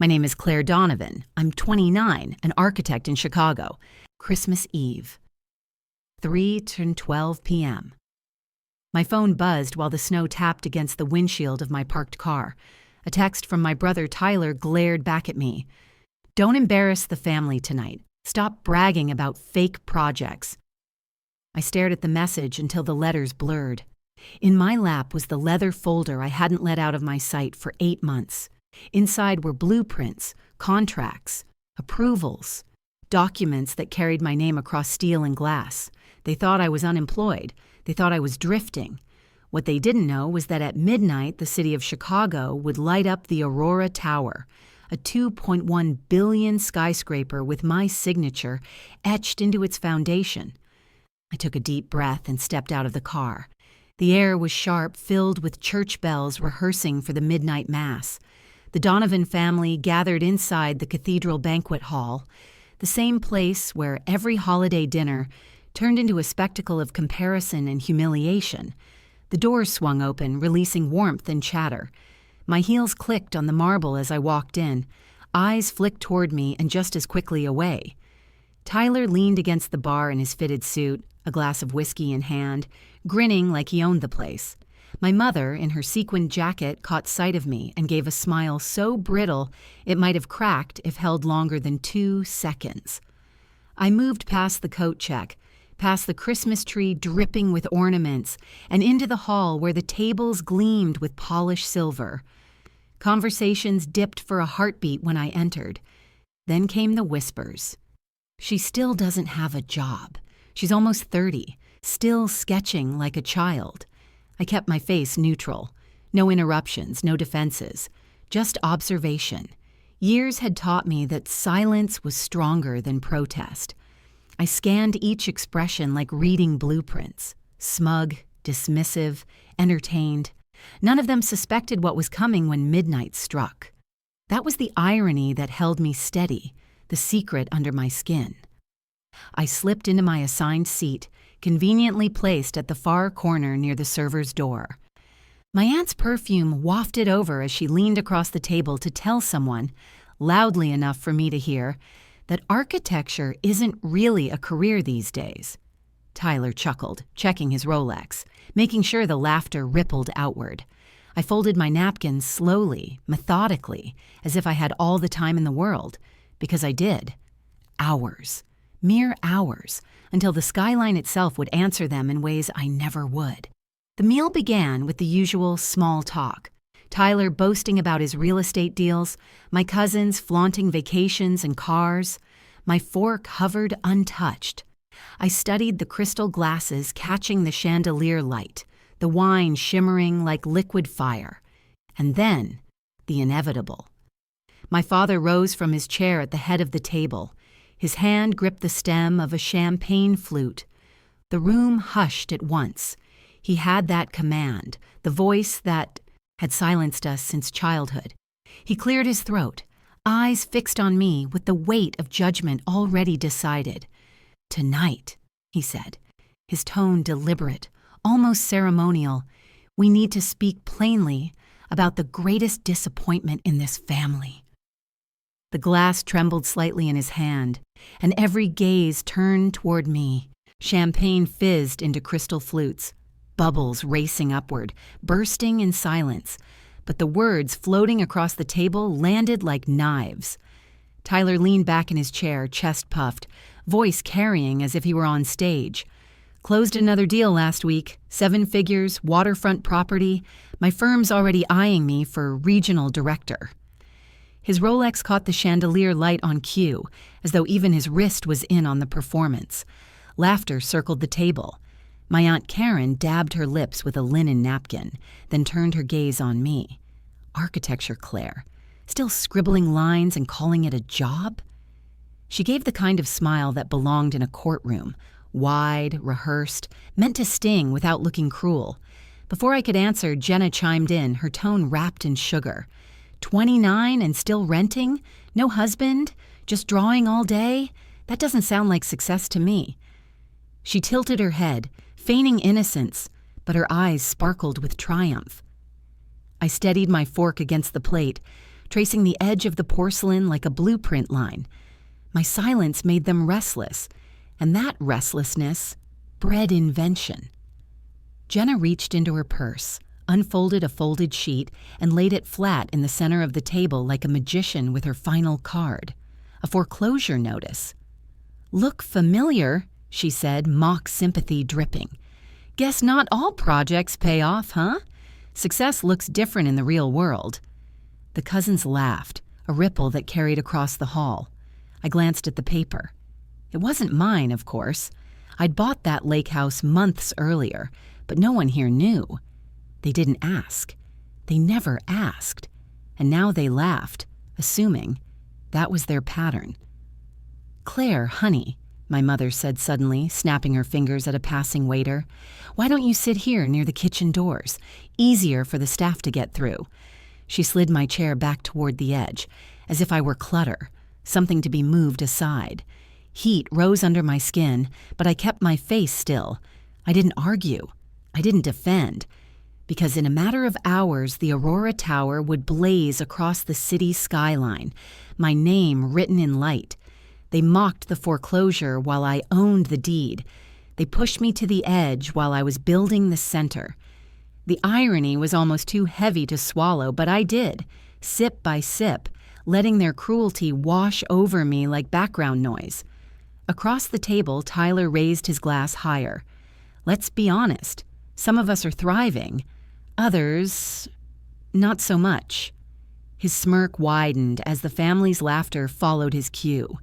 My name is Claire Donovan. I'm 29, an architect in Chicago. Christmas Eve, 3:12 p.m. My phone buzzed while the snow tapped against the windshield of my parked car. A text from my brother Tyler glared back at me. "Don't embarrass the family tonight. Stop bragging about fake projects." I stared at the message until the letters blurred. In my lap was the leather folder I hadn't let out of my sight for 8 months. Inside were blueprints, contracts, approvals, documents that carried my name across steel and glass. They thought I was unemployed. They thought I was drifting. What they didn't know was that at midnight, the city of Chicago would light up the Aurora Tower, a $2.1 billion skyscraper with my signature etched into its foundation. I took a deep breath and stepped out of the car. The air was sharp, filled with church bells rehearsing for the midnight mass. The Donovan family gathered inside the cathedral banquet hall, the same place where every holiday dinner turned into a spectacle of comparison and humiliation. The doors swung open, releasing warmth and chatter. My heels clicked on the marble as I walked in. Eyes flicked toward me and just as quickly away. Tyler leaned against the bar in his fitted suit, a glass of whiskey in hand, grinning like he owned the place. My mother, in her sequined jacket, caught sight of me and gave a smile so brittle it might have cracked if held longer than 2 seconds. I moved past the coat check, past the Christmas tree dripping with ornaments, and into the hall where the tables gleamed with polished silver. Conversations dipped for a heartbeat when I entered. Then came the whispers. "She still doesn't have a job. She's almost 30, still sketching like a child." I kept my face neutral. No interruptions, no defenses, just observation. Years had taught me that silence was stronger than protest. I scanned each expression like reading blueprints. Smug, dismissive, entertained. None of them suspected what was coming when midnight struck. That was the irony that held me steady, the secret under my skin. I slipped into my assigned seat, conveniently placed at the far corner near the server's door. My aunt's perfume wafted over as she leaned across the table to tell someone, loudly enough for me to hear, that architecture isn't really a career these days. Tyler chuckled, checking his Rolex, making sure the laughter rippled outward. I folded my napkins slowly, methodically, as if I had all the time in the world, because I did. Hours. Mere hours, until the skyline itself would answer them in ways I never would. The meal began with the usual small talk. Tyler boasting about his real estate deals, my cousins flaunting vacations and cars. My fork hovered untouched. I studied the crystal glasses catching the chandelier light, the wine shimmering like liquid fire. And then, the inevitable. My father rose from his chair at the head of the table. His hand gripped the stem of a champagne flute. The room hushed at once. He had that command, the voice that had silenced us since childhood. He cleared his throat, eyes fixed on me with the weight of judgment already decided. "Tonight," he said, his tone deliberate, almost ceremonial, "we need to speak plainly about the greatest disappointment in this family." The glass trembled slightly in his hand, and every gaze turned toward me. Champagne fizzed into crystal flutes, bubbles racing upward, bursting in silence, but the words floating across the table landed like knives. Tyler leaned back in his chair, chest puffed, voice carrying as if he were on stage. "Closed another deal last week, 7 figures, waterfront property. My firm's already eyeing me for regional director." His Rolex caught the chandelier light on cue, as though even his wrist was in on the performance. Laughter circled the table. My Aunt Karen dabbed her lips with a linen napkin, then turned her gaze on me. Architecture, Claire. Still scribbling lines and calling it a job? She gave the kind of smile that belonged in a courtroom, wide, rehearsed, meant to sting without looking cruel. Before I could answer, Jenna chimed in, her tone wrapped in sugar. 29 and still renting? No husband? Just drawing all day? That doesn't sound like success to me. She tilted her head, feigning innocence, but her eyes sparkled with triumph. I steadied my fork against the plate, tracing the edge of the porcelain like a blueprint line. My silence made them restless, and that restlessness bred invention. Jenna reached into her purse, unfolded a folded sheet, and laid it flat in the center of the table like a magician with her final card, a foreclosure notice. "Look familiar," she said, mock sympathy dripping. "Guess not all projects pay off, huh? Success looks different in the real world." The cousins laughed, a ripple that carried across the hall. I glanced at the paper. It wasn't mine, of course. I'd bought that lake house months earlier, but no one here knew. They didn't ask. They never asked. And now they laughed, assuming that was their pattern. "Claire, honey," my mother said suddenly, snapping her fingers at a passing waiter, "why don't you sit here near the kitchen doors? Easier for the staff to get through." She slid my chair back toward the edge, as if I were clutter, something to be moved aside. Heat rose under my skin, but I kept my face still. I didn't argue. I didn't defend. Because in a matter of hours, the Aurora Tower would blaze across the city skyline, my name written in light. They mocked the foreclosure while I owned the deed. They pushed me to the edge while I was building the center. The irony was almost too heavy to swallow, but I did, sip by sip, letting their cruelty wash over me like background noise. Across the table, Tyler raised his glass higher. "Let's be honest. Some of us are thriving. Others, not so much." His smirk widened as the family's laughter followed his cue.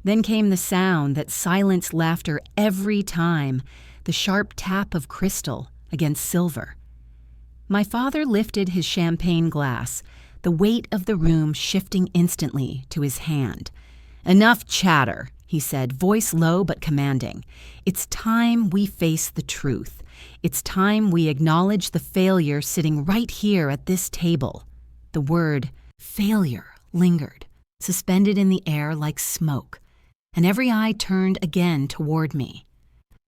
Then came the sound that silenced laughter every time, the sharp tap of crystal against silver. My father lifted his champagne glass, the weight of the room shifting instantly to his hand. "Enough chatter," he said, voice low but commanding. "It's time we face the truth. It's time we acknowledge the failure sitting right here at this table." The word failure lingered, suspended in the air like smoke, and every eye turned again toward me.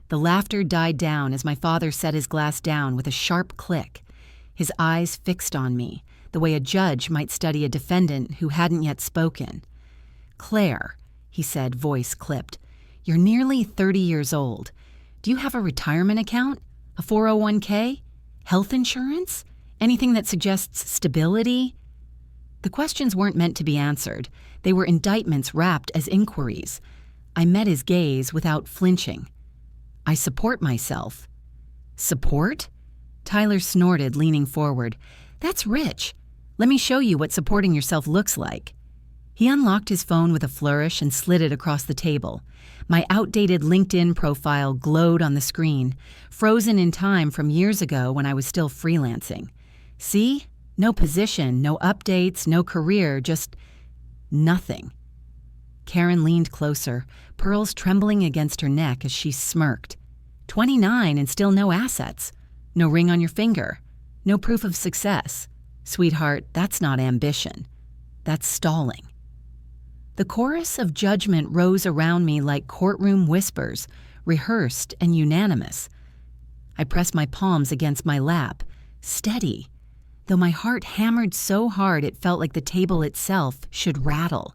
The laughter died down as my father set his glass down with a sharp click, his eyes fixed on me, the way a judge might study a defendant who hadn't yet spoken. "Claire," he said, voice clipped, "you're nearly 30 years old. Do you have a retirement account? A 401k? Health insurance? Anything that suggests stability?" The questions weren't meant to be answered. They were indictments wrapped as inquiries. I met his gaze without flinching. "I support myself." "Support?" Tyler snorted, leaning forward. "That's rich. Let me show you what supporting yourself looks like." He unlocked his phone with a flourish and slid it across the table. My outdated LinkedIn profile glowed on the screen, frozen in time from years ago when I was still freelancing. "See? No position, no updates, no career, just nothing." Karen leaned closer, pearls trembling against her neck as she smirked. 29 and still no assets. No ring on your finger. No proof of success. Sweetheart, that's not ambition. That's stalling. The chorus of judgment rose around me like courtroom whispers, rehearsed and unanimous. I pressed my palms against my lap, steady, though my heart hammered so hard it felt like the table itself should rattle.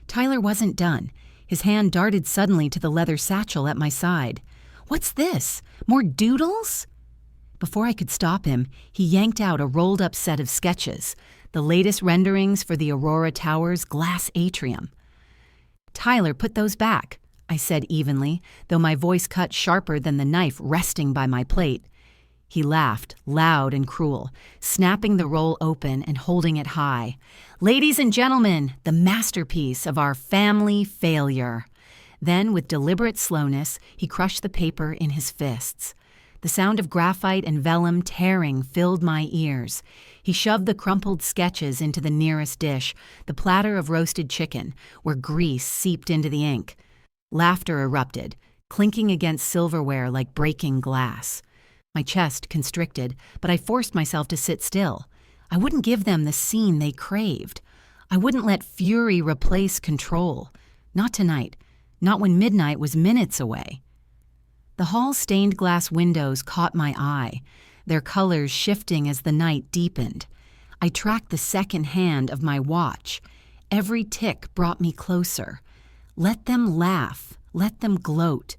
Tyler wasn't done. His hand darted suddenly to the leather satchel at my side. "What's this? More doodles?" Before I could stop him, he yanked out a rolled-up set of sketches, the latest renderings for the Aurora Tower's glass atrium. "Tyler, put those back," I said evenly, though my voice cut sharper than the knife resting by my plate. He laughed, loud and cruel, snapping the roll open and holding it high. "Ladies and gentlemen, the masterpiece of our family failure." Then, with deliberate slowness, he crushed the paper in his fists. The sound of graphite and vellum tearing filled my ears. He shoved the crumpled sketches into the nearest dish, the platter of roasted chicken, where grease seeped into the ink. Laughter erupted, clinking against silverware like breaking glass. My chest constricted, but I forced myself to sit still. I wouldn't give them the scene they craved. I wouldn't let fury replace control. Not tonight. Not when midnight was minutes away. The hall's stained glass windows caught my eye, their colors shifting as the night deepened. I tracked the second hand of my watch. Every tick brought me closer. Let them laugh. Let them gloat.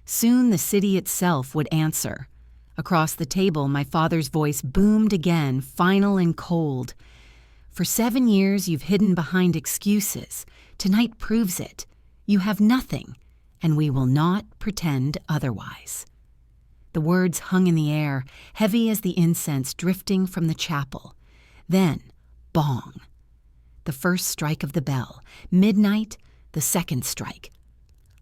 Soon the city itself would answer. Across the table, my father's voice boomed again, final and cold. For 7 years, you've hidden behind excuses. Tonight proves it. You have nothing, and we will not pretend otherwise. The words hung in the air, heavy as the incense drifting from the chapel. Then, bong. The first strike of the bell. Midnight, the second strike.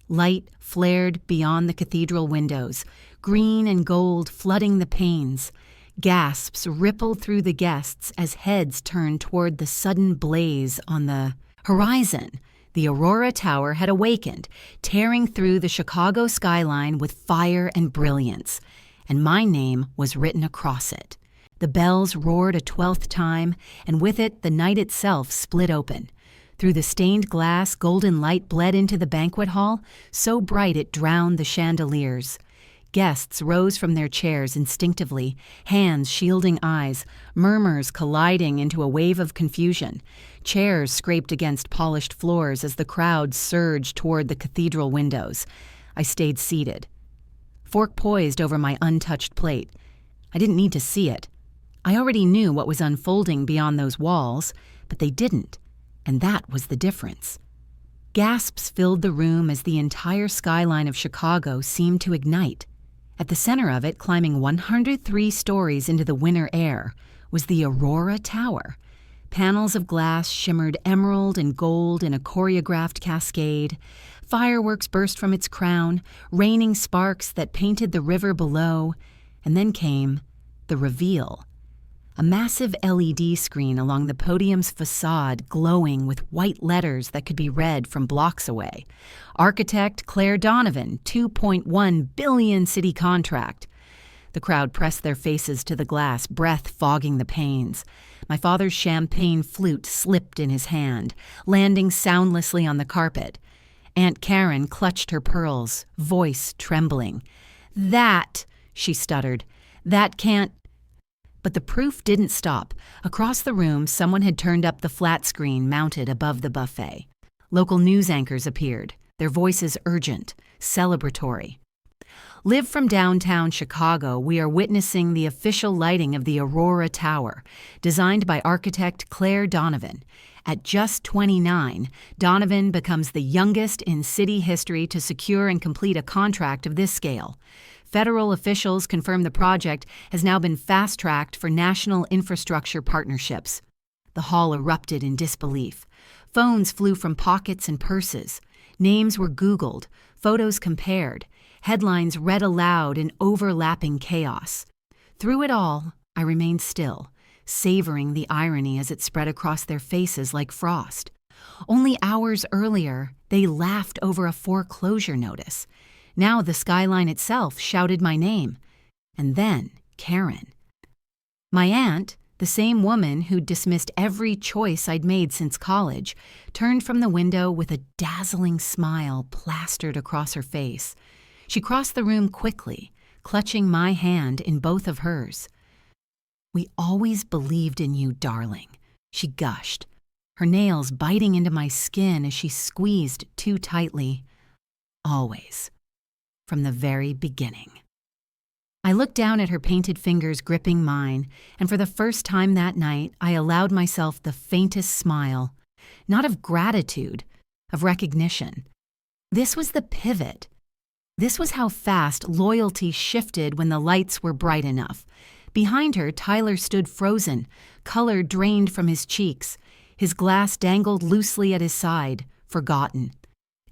Light flared beyond the cathedral windows, green and gold flooding the panes. Gasps rippled through the guests as heads turned toward the sudden blaze on the horizon. The Aurora Tower had awakened, tearing through the Chicago skyline with fire and brilliance, and my name was written across it. The bells roared a 12th time, and with it the night itself split open. Through the stained glass, golden light bled into the banquet hall, so bright it drowned the chandeliers. Guests rose from their chairs instinctively, hands shielding eyes, murmurs colliding into a wave of confusion. Chairs scraped against polished floors as the crowd surged toward the cathedral windows. I stayed seated. Fork poised over my untouched plate. I didn't need to see it. I already knew what was unfolding beyond those walls, but they didn't, and that was the difference. Gasps filled the room as the entire skyline of Chicago seemed to ignite. At the center of it, climbing 103 stories into the winter air, was the Aurora Tower. Panels of glass shimmered emerald and gold in a choreographed cascade. Fireworks burst from its crown, raining sparks that painted the river below. And then came the reveal. A massive LED screen along the podium's facade glowing with white letters that could be read from blocks away. Architect Claire Donovan, $2.1 billion city contract. The crowd pressed their faces to the glass, breath fogging the panes. My father's champagne flute slipped in his hand, landing soundlessly on the carpet. Aunt Karen clutched her pearls, voice trembling. "That," she stuttered, "that can't—" But the proof didn't stop. Across the room, someone had turned up the flat screen mounted above the buffet. Local news anchors appeared, their voices urgent, celebratory. Live from downtown Chicago, we are witnessing the official lighting of the Aurora Tower, designed by architect Claire Donovan. At just 29, Donovan becomes the youngest in city history to secure and complete a contract of this scale. Federal officials confirm the project has now been fast-tracked for national infrastructure partnerships. The hall erupted in disbelief. Phones flew from pockets and purses. Names were Googled, photos compared, headlines read aloud in overlapping chaos. Through it all, I remained still, savoring the irony as it spread across their faces like frost. Only hours earlier, they laughed over a foreclosure notice. Now the skyline itself shouted my name. And then Karen. My aunt, the same woman who'd dismissed every choice I'd made since college, turned from the window with a dazzling smile plastered across her face. She crossed the room quickly, clutching my hand in both of hers. "We always believed in you, darling," she gushed, her nails biting into my skin as she squeezed too tightly. "Always. From the very beginning." I looked down at her painted fingers gripping mine, and for the first time that night, I allowed myself the faintest smile, not of gratitude, of recognition. This was the pivot. This was how fast loyalty shifted when the lights were bright enough. Behind her, Tyler stood frozen, color drained from his cheeks. His glass dangled loosely at his side, forgotten.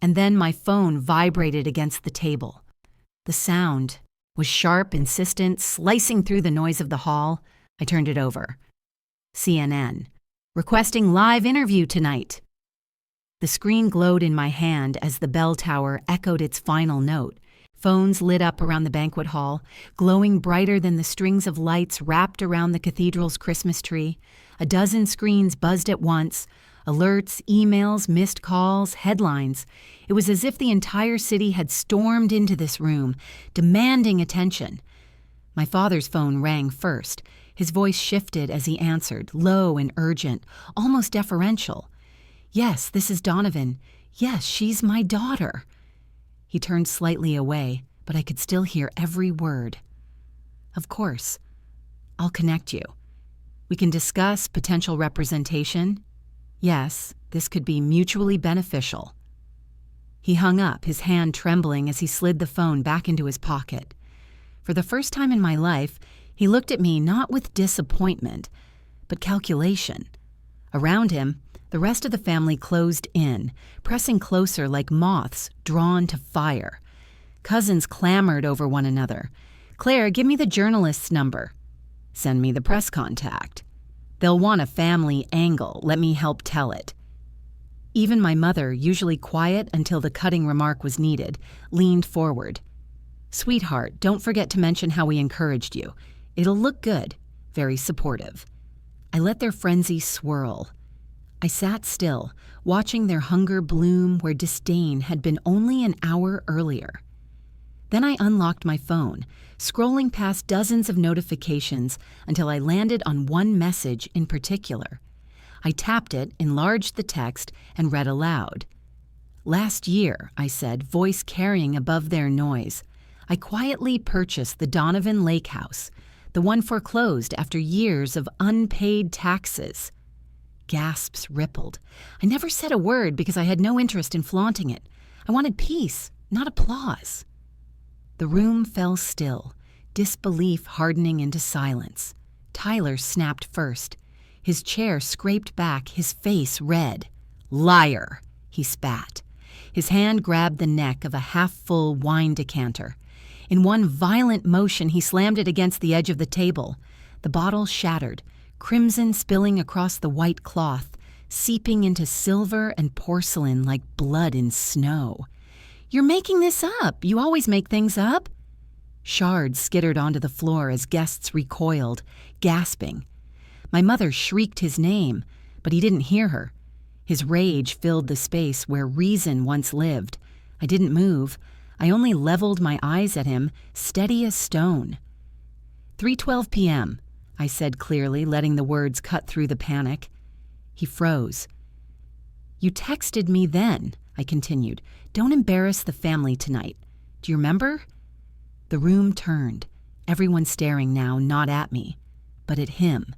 And then my phone vibrated against the table. The sound was sharp, insistent, slicing through the noise of the hall. I turned it over. CNN. Requesting live interview tonight. The screen glowed in my hand as the bell tower echoed its final note. Phones lit up around the banquet hall, glowing brighter than the strings of lights wrapped around the cathedral's Christmas tree. A dozen screens buzzed at once. Alerts, emails, missed calls, headlines. It was as if the entire city had stormed into this room, demanding attention. My father's phone rang first. His voice shifted as he answered, low and urgent, almost deferential. "Yes, this is Donovan. Yes, she's my daughter." He turned slightly away, but I could still hear every word. "Of course. I'll connect you. We can discuss potential representation. Yes, this could be mutually beneficial." He hung up, his hand trembling as he slid the phone back into his pocket. For the first time in my life, he looked at me not with disappointment, but calculation. Around him, the rest of the family closed in, pressing closer like moths drawn to fire. Cousins clamored over one another. "Claire, give me the journalist's number." "Send me the press contact." "They'll want a family angle. Let me help tell it." Even my mother, usually quiet until the cutting remark was needed, leaned forward. "Sweetheart, don't forget to mention how we encouraged you. It'll look good." Very supportive. I let their frenzy swirl. I sat still, watching their hunger bloom where disdain had been only an hour earlier. Then I unlocked my phone, scrolling past dozens of notifications until I landed on one message in particular. I tapped it, enlarged the text, and read aloud. "Last year," I said, voice carrying above their noise, "I quietly purchased the Donovan Lake House, the one foreclosed after years of unpaid taxes." Gasps rippled. I never said a word because I had no interest in flaunting it. I wanted peace, not applause. The room fell still, disbelief hardening into silence. Tyler snapped first. His chair scraped back, his face red. "Liar!" he spat. His hand grabbed the neck of a half-full wine decanter. In one violent motion, he slammed it against the edge of the table. The bottle shattered, crimson spilling across the white cloth, seeping into silver and porcelain like blood in snow. "You're making this up. You always make things up." Shards skittered onto the floor as guests recoiled, gasping. My mother shrieked his name, but he didn't hear her. His rage filled the space where reason once lived. I didn't move. I only leveled my eyes at him, steady as stone. 3:12 p.m., I said clearly, letting the words cut through the panic. He froze. "You texted me then," I continued. "Don't embarrass the family tonight. Do you remember?" The room turned, everyone staring now not at me, but at him,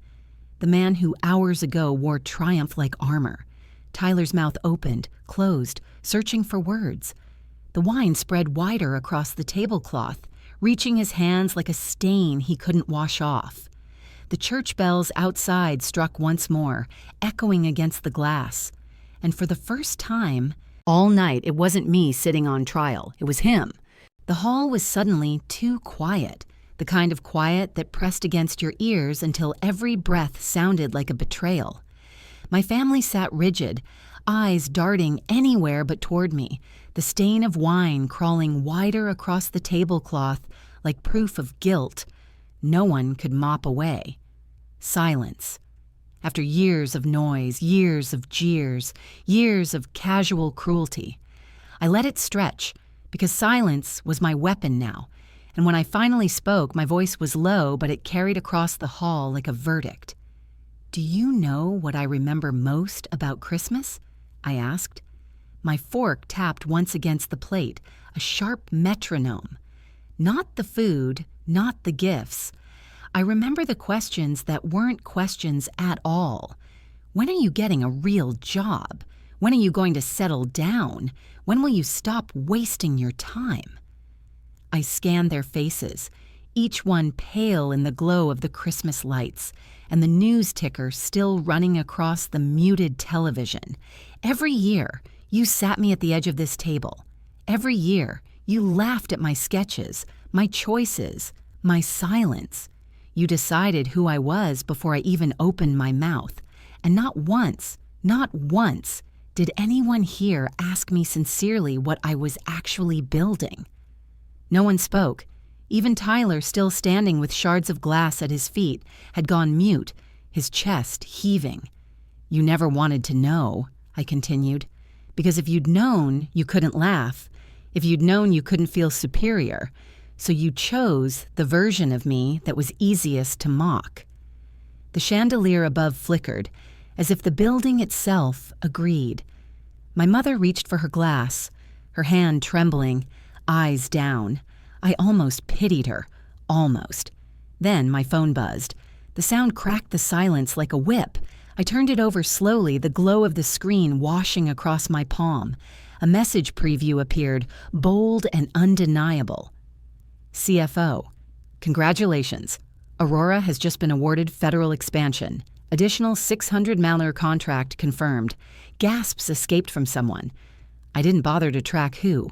the man who hours ago wore triumph-like armor. Tyler's mouth opened, closed, searching for words. The wine spread wider across the tablecloth, reaching his hands like a stain he couldn't wash off. The church bells outside struck once more, echoing against the glass. And for the first time, all night it wasn't me sitting on trial, it was him. The hall was suddenly too quiet, the kind of quiet that pressed against your ears until every breath sounded like a betrayal. My family sat rigid, eyes darting anywhere but toward me, the stain of wine crawling wider across the tablecloth like proof of guilt no one could mop away. Silence. After years of noise, years of jeers, years of casual cruelty, I let it stretch because silence was my weapon now, and when I finally spoke, my voice was low, but it carried across the hall like a verdict. "Do you know what I remember most about Christmas?" I asked. My fork tapped once against the plate, a sharp metronome. Not the food, not the gifts. I remember the questions that weren't questions at all. When are you getting a real job? When are you going to settle down? When will you stop wasting your time? I scanned their faces, each one pale in the glow of the Christmas lights, and the news ticker still running across the muted television. Every year, you sat me at the edge of this table. Every year, you laughed at my sketches, my choices, my silence. You decided who I was before I even opened my mouth. And not once did anyone here ask me sincerely what I was actually building. No one spoke. Even Tyler, still standing with shards of glass at his feet, had gone mute, his chest heaving. "You never wanted to know," I continued, "because if you'd known, you couldn't laugh. If you'd known, you couldn't feel superior. So you chose the version of me that was easiest to mock." The chandelier above flickered, as if the building itself agreed. My mother reached for her glass, her hand trembling, eyes down. I almost pitied her. Almost. Then my phone buzzed. The sound cracked the silence like a whip. I turned it over slowly, the glow of the screen washing across my palm. A message preview appeared, bold and undeniable. CFO. Congratulations. Aurora has just been awarded federal expansion. Additional 600 Malner contract confirmed. Gasps escaped from someone. I didn't bother to track who.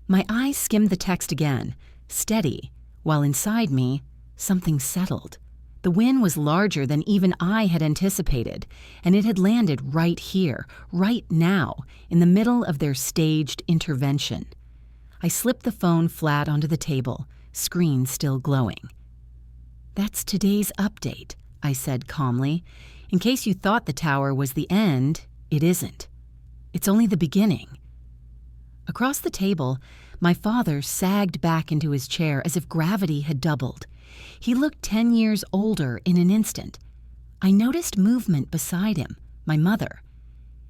My eyes skimmed the text again, steady, while inside me, something settled. The win was larger than even I had anticipated, and it had landed right here, right now, in the middle of their staged intervention. I slipped the phone flat onto the table, screen still glowing. "That's today's update," I said calmly. "In case you thought the tower was the end, it isn't. It's only the beginning." Across the table, my father sagged back into his chair as if gravity had doubled. He looked 10 years older in an instant. I noticed movement beside him, my mother.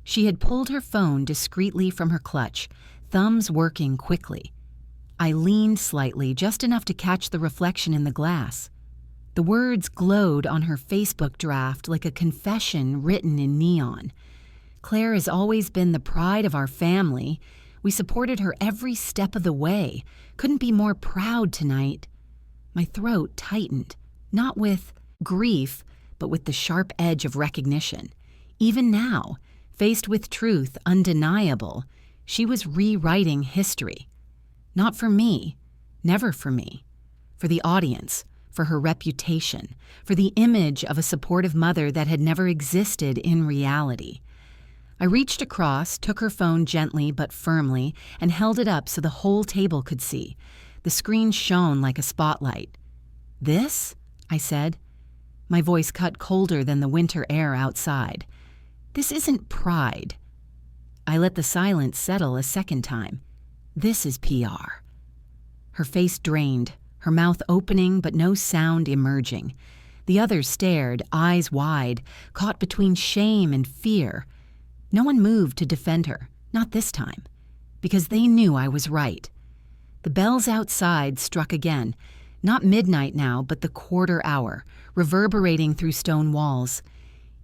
She had pulled her phone discreetly from her clutch, thumbs working quickly. I leaned slightly, just enough to catch the reflection in the glass. The words glowed on her Facebook draft like a confession written in neon. "Claire has always been the pride of our family. We supported her every step of the way. Couldn't be more proud tonight." My throat tightened, not with grief, but with the sharp edge of recognition. Even now, faced with truth undeniable, she was rewriting history. Not for me, never for me. For the audience, for her reputation, for the image of a supportive mother that had never existed in reality. I reached across, took her phone gently but firmly, and held it up so the whole table could see. The screen shone like a spotlight. "This?" I said. My voice cut colder than the winter air outside. "This isn't pride." I let the silence settle a second time. "This is PR." Her face drained, her mouth opening but no sound emerging. The others stared, eyes wide, caught between shame and fear. No one moved to defend her, not this time, because they knew I was right. The bells outside struck again, not midnight now, but the quarter hour, reverberating through stone walls.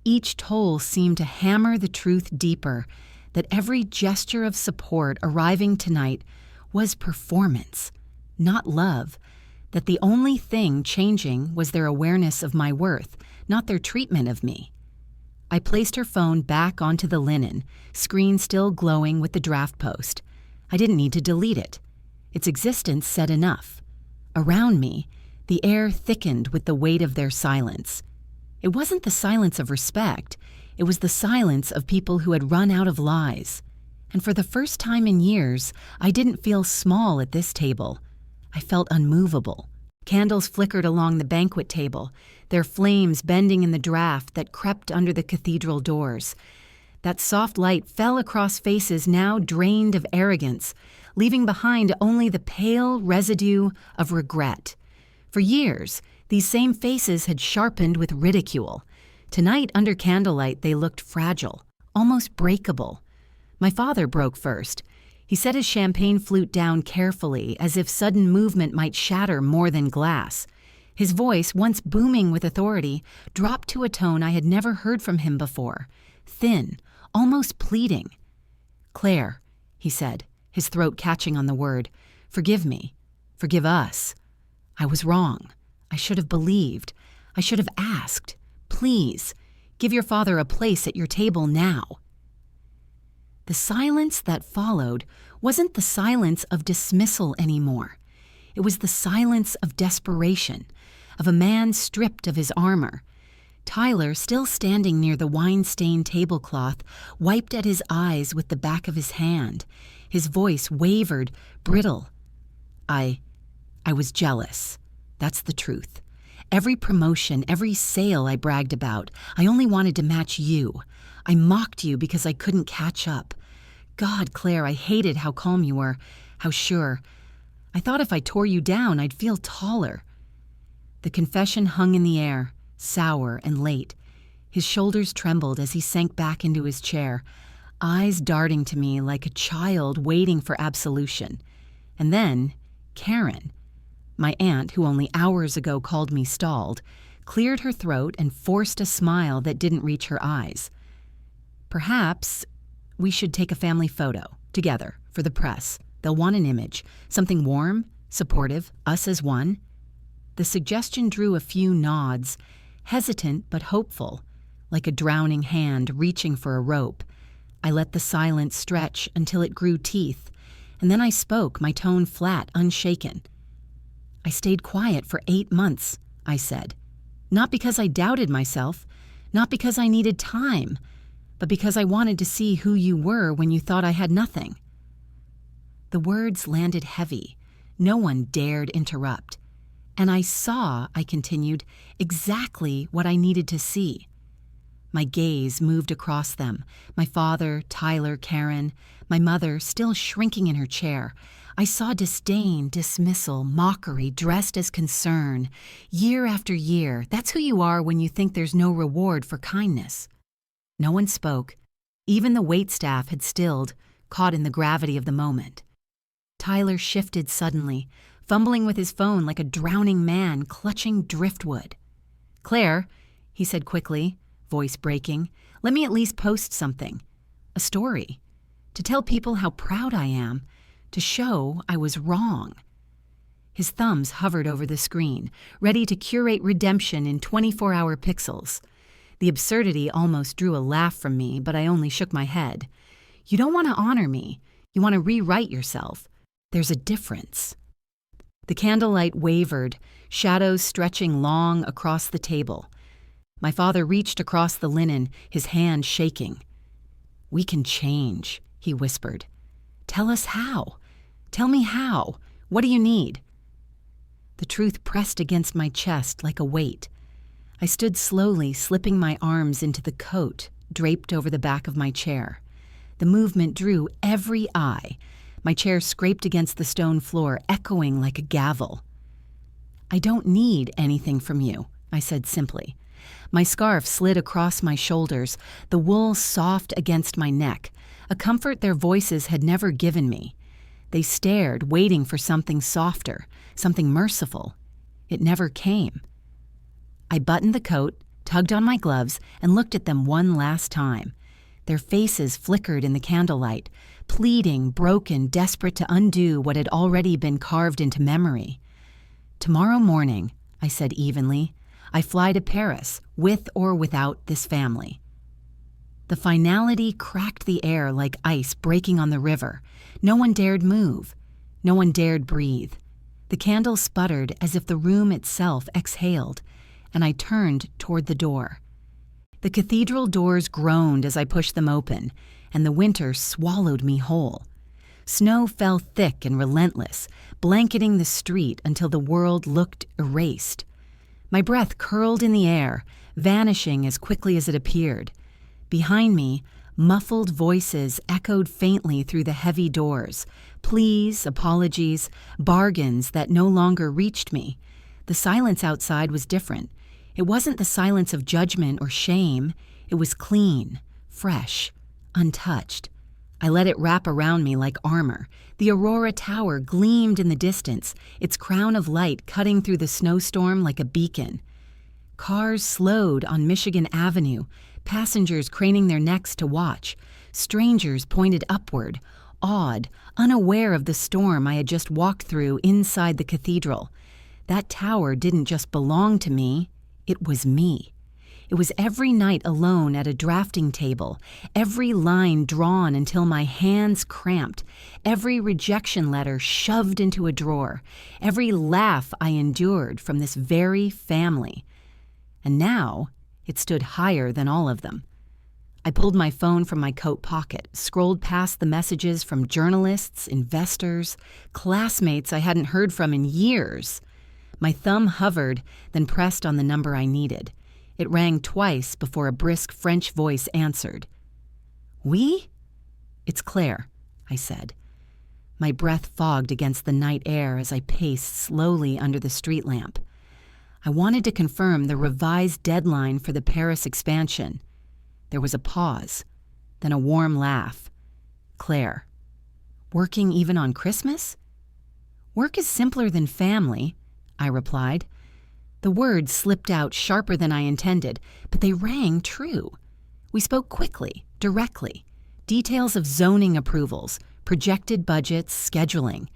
Each toll seemed to hammer the truth deeper, that every gesture of support arriving tonight was performance, not love, that the only thing changing was their awareness of my worth, not their treatment of me. I placed her phone back onto the linen, screen still glowing with the draft post. I didn't need to delete it. Its existence said enough. Around me, the air thickened with the weight of their silence. It wasn't the silence of respect. It was the silence of people who had run out of lies. And for the first time in years, I didn't feel small at this table. I felt unmovable. Candles flickered along the banquet table, their flames bending in the draft that crept under the cathedral doors. That soft light fell across faces now drained of arrogance, leaving behind only the pale residue of regret. For years, these same faces had sharpened with ridicule. Tonight, under candlelight, they looked fragile, almost breakable. My father broke first. He set his champagne flute down carefully, as if sudden movement might shatter more than glass. His voice, once booming with authority, dropped to a tone I had never heard from him before, thin, almost pleading. "Claire," he said, his throat catching on the word, "forgive me. Forgive us. I was wrong. I should have believed. I should have asked. Please, give your father a place at your table now." The silence that followed wasn't the silence of dismissal anymore. It was the silence of desperation, of a man stripped of his armor. Tyler, still standing near the wine-stained tablecloth, wiped at his eyes with the back of his hand. His voice wavered, brittle. I was jealous. That's the truth. Every promotion, every sale I bragged about, I only wanted to match you. I mocked you because I couldn't catch up. God, Claire, I hated how calm you were, how sure. I thought if I tore you down, I'd feel taller. The confession hung in the air, sour and late. His shoulders trembled as he sank back into his chair, eyes darting to me like a child waiting for absolution. And then, Karen, my aunt, who only hours ago called me stalled, cleared her throat and forced a smile that didn't reach her eyes. Perhaps we should take a family photo, together, for the press. They'll want an image, something warm, supportive, us as one. The suggestion drew a few nods, hesitant but hopeful, like a drowning hand reaching for a rope. I let the silence stretch until it grew teeth, and then I spoke, my tone flat, unshaken. I stayed quiet for 8 months, I said. Not because I doubted myself, not because I needed time, but because I wanted to see who you were when you thought I had nothing. The words landed heavy. No one dared interrupt. And I saw, I continued, exactly what I needed to see. My gaze moved across them, my father, Tyler, Karen, my mother still shrinking in her chair. I saw disdain, dismissal, mockery dressed as concern. Year after year, that's who you are when you think there's no reward for kindness. No one spoke. Even the waitstaff had stilled, caught in the gravity of the moment. Tyler shifted suddenly, fumbling with his phone like a drowning man clutching driftwood. "Claire," he said quickly, voice breaking, "let me at least post something. A story. To tell people how proud I am. To show I was wrong." His thumbs hovered over the screen, ready to curate redemption in 24-hour pixels. The absurdity almost drew a laugh from me, but I only shook my head. You don't want to honor me. You want to rewrite yourself. There's a difference. The candlelight wavered, shadows stretching long across the table. My father reached across the linen, his hand shaking. "We can change," he whispered. "Tell us how. Tell me how. What do you need?" The truth pressed against my chest like a weight. I stood slowly, slipping my arms into the coat draped over the back of my chair. The movement drew every eye. My chair scraped against the stone floor, echoing like a gavel. "I don't need anything from you," I said simply. My scarf slid across my shoulders, the wool soft against my neck, a comfort their voices had never given me. They stared, waiting for something softer, something merciful. It never came. I buttoned the coat, tugged on my gloves, and looked at them one last time. Their faces flickered in the candlelight, pleading, broken, desperate to undo what had already been carved into memory. "Tomorrow morning," I said evenly, "I fly to Paris, with or without this family." The finality cracked the air like ice breaking on the river. No one dared move. No one dared breathe. The candle sputtered as if the room itself exhaled, and I turned toward the door. The cathedral doors groaned as I pushed them open, and the winter swallowed me whole. Snow fell thick and relentless, blanketing the street until the world looked erased. My breath curled in the air, vanishing as quickly as it appeared. Behind me, muffled voices echoed faintly through the heavy doors, pleas, apologies, bargains that no longer reached me. The silence outside was different. It wasn't the silence of judgment or shame. It was clean, fresh, untouched. I let it wrap around me like armor. The Aurora Tower gleamed in the distance, its crown of light cutting through the snowstorm like a beacon. Cars slowed on Michigan Avenue, passengers craning their necks to watch. Strangers pointed upward, awed, unaware of the storm I had just walked through inside the cathedral. That tower didn't just belong to me, it was me. It was every night alone at a drafting table, every line drawn until my hands cramped, every rejection letter shoved into a drawer, every laugh I endured from this very family. And now, it stood higher than all of them. I pulled my phone from my coat pocket, scrolled past the messages from journalists, investors, classmates I hadn't heard from in years. My thumb hovered, then pressed on the number I needed. It rang twice before a brisk French voice answered. "Oui?" "It's Claire," I said. My breath fogged against the night air as I paced slowly under the street lamp. I wanted to confirm the revised deadline for the Paris expansion. There was a pause, then a warm laugh. Claire, working even on Christmas? Work is simpler than family, I replied. The words slipped out sharper than I intended, but they rang true. We spoke quickly, directly. Details of zoning approvals, projected budgets, scheduling.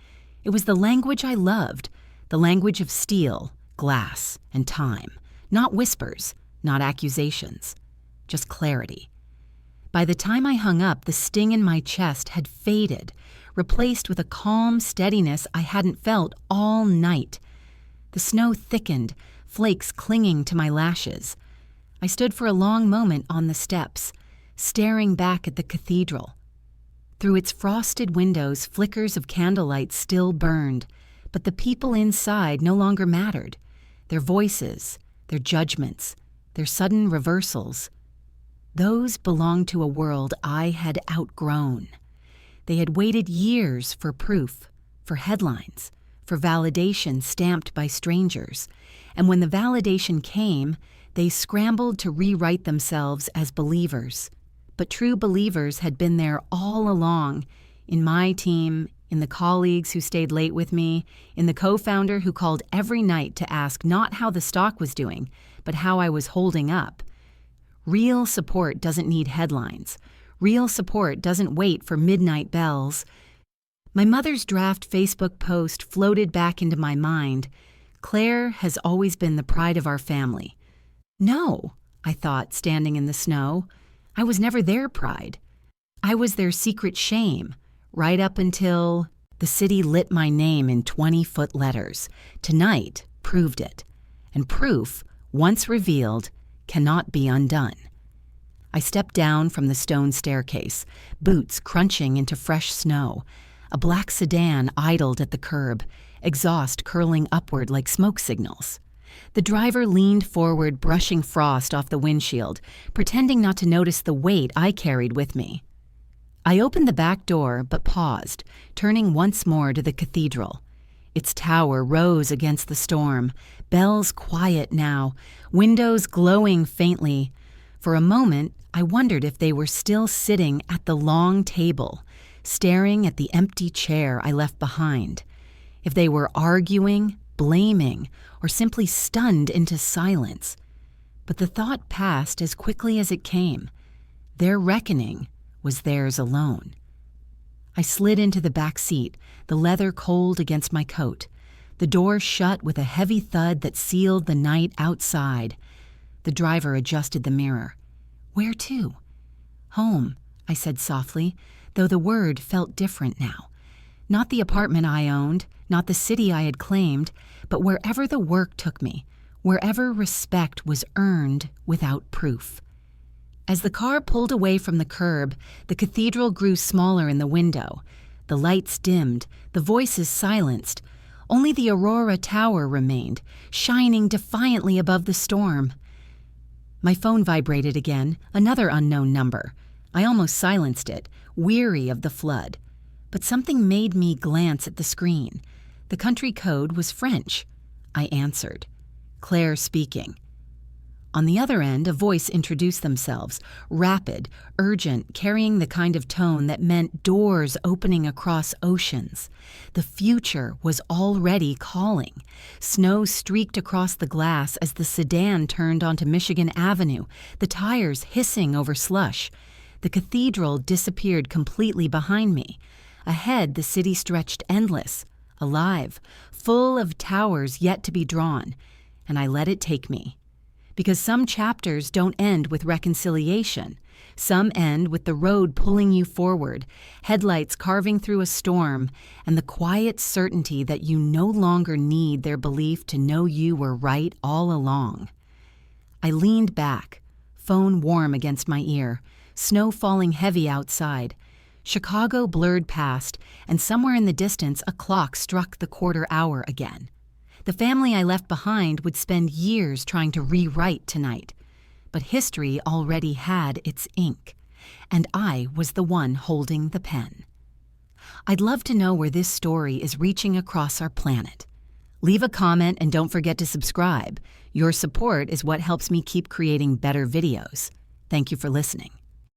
It was the language I loved, the language of steel, glass, and time. Not whispers, not accusations, just clarity. By the time I hung up, the sting in my chest had faded, replaced with a calm steadiness I hadn't felt all night. The snow thickened, flakes clinging to my lashes. I stood for a long moment on the steps, staring back at the cathedral. Through its frosted windows, flickers of candlelight still burned, but the people inside no longer mattered. Their voices, their judgments, their sudden reversals. Those belonged to a world I had outgrown. They had waited years for proof, for headlines, for validation stamped by strangers, and when the validation came, they scrambled to rewrite themselves as believers. But true believers had been there all along, in my team, in the colleagues who stayed late with me, in the co-founder who called every night to ask not how the stock was doing, but how I was holding up. Real support doesn't need headlines. Real support doesn't wait for midnight bells. My mother's draft Facebook post floated back into my mind. Claire has always been the pride of our family. No, I thought, standing in the snow. I was never their pride. I was their secret shame, right up until the city lit my name in 20-foot letters. Tonight proved it. And proof, once revealed, cannot be undone. I stepped down from the stone staircase, boots crunching into fresh snow. A black sedan idled at the curb, exhaust curling upward like smoke signals. The driver leaned forward, brushing frost off the windshield, pretending not to notice the weight I carried with me. I opened the back door, but paused, turning once more to the cathedral. Its tower rose against the storm, bells quiet now, windows glowing faintly. For a moment, I wondered if they were still sitting at the long table, staring at the empty chair I left behind. If they were arguing, blaming, or simply stunned into silence. But the thought passed as quickly as it came. Their reckoning was theirs alone. I slid into the back seat, the leather cold against my coat. The door shut with a heavy thud that sealed the night outside. The driver adjusted the mirror. Where to? Home, I said softly, though the word felt different now. Not the apartment I owned, not the city I had claimed, but wherever the work took me, wherever respect was earned without proof. As the car pulled away from the curb, the cathedral grew smaller in the window. The lights dimmed, the voices silenced. Only the Aurora Tower remained, shining defiantly above the storm. My phone vibrated again, another unknown number. I almost silenced it, weary of the flood. But something made me glance at the screen. The country code was French. I answered. Claire speaking. On the other end, a voice introduced themselves, rapid, urgent, carrying the kind of tone that meant doors opening across oceans. The future was already calling. Snow streaked across the glass as the sedan turned onto Michigan Avenue, the tires hissing over slush. The cathedral disappeared completely behind me. Ahead, the city stretched endless, alive, full of towers yet to be drawn, and I let it take me. Because some chapters don't end with reconciliation. Some end with the road pulling you forward, headlights carving through a storm, and the quiet certainty that you no longer need their belief to know you were right all along. I leaned back, phone warm against my ear, snow falling heavy outside. Chicago blurred past, and somewhere in the distance a clock struck the quarter hour again. The family I left behind would spend years trying to rewrite tonight. But history already had its ink, and I was the one holding the pen. I'd love to know where this story is reaching across our planet. Leave a comment and don't forget to subscribe. Your support is what helps me keep creating better videos. Thank you for listening.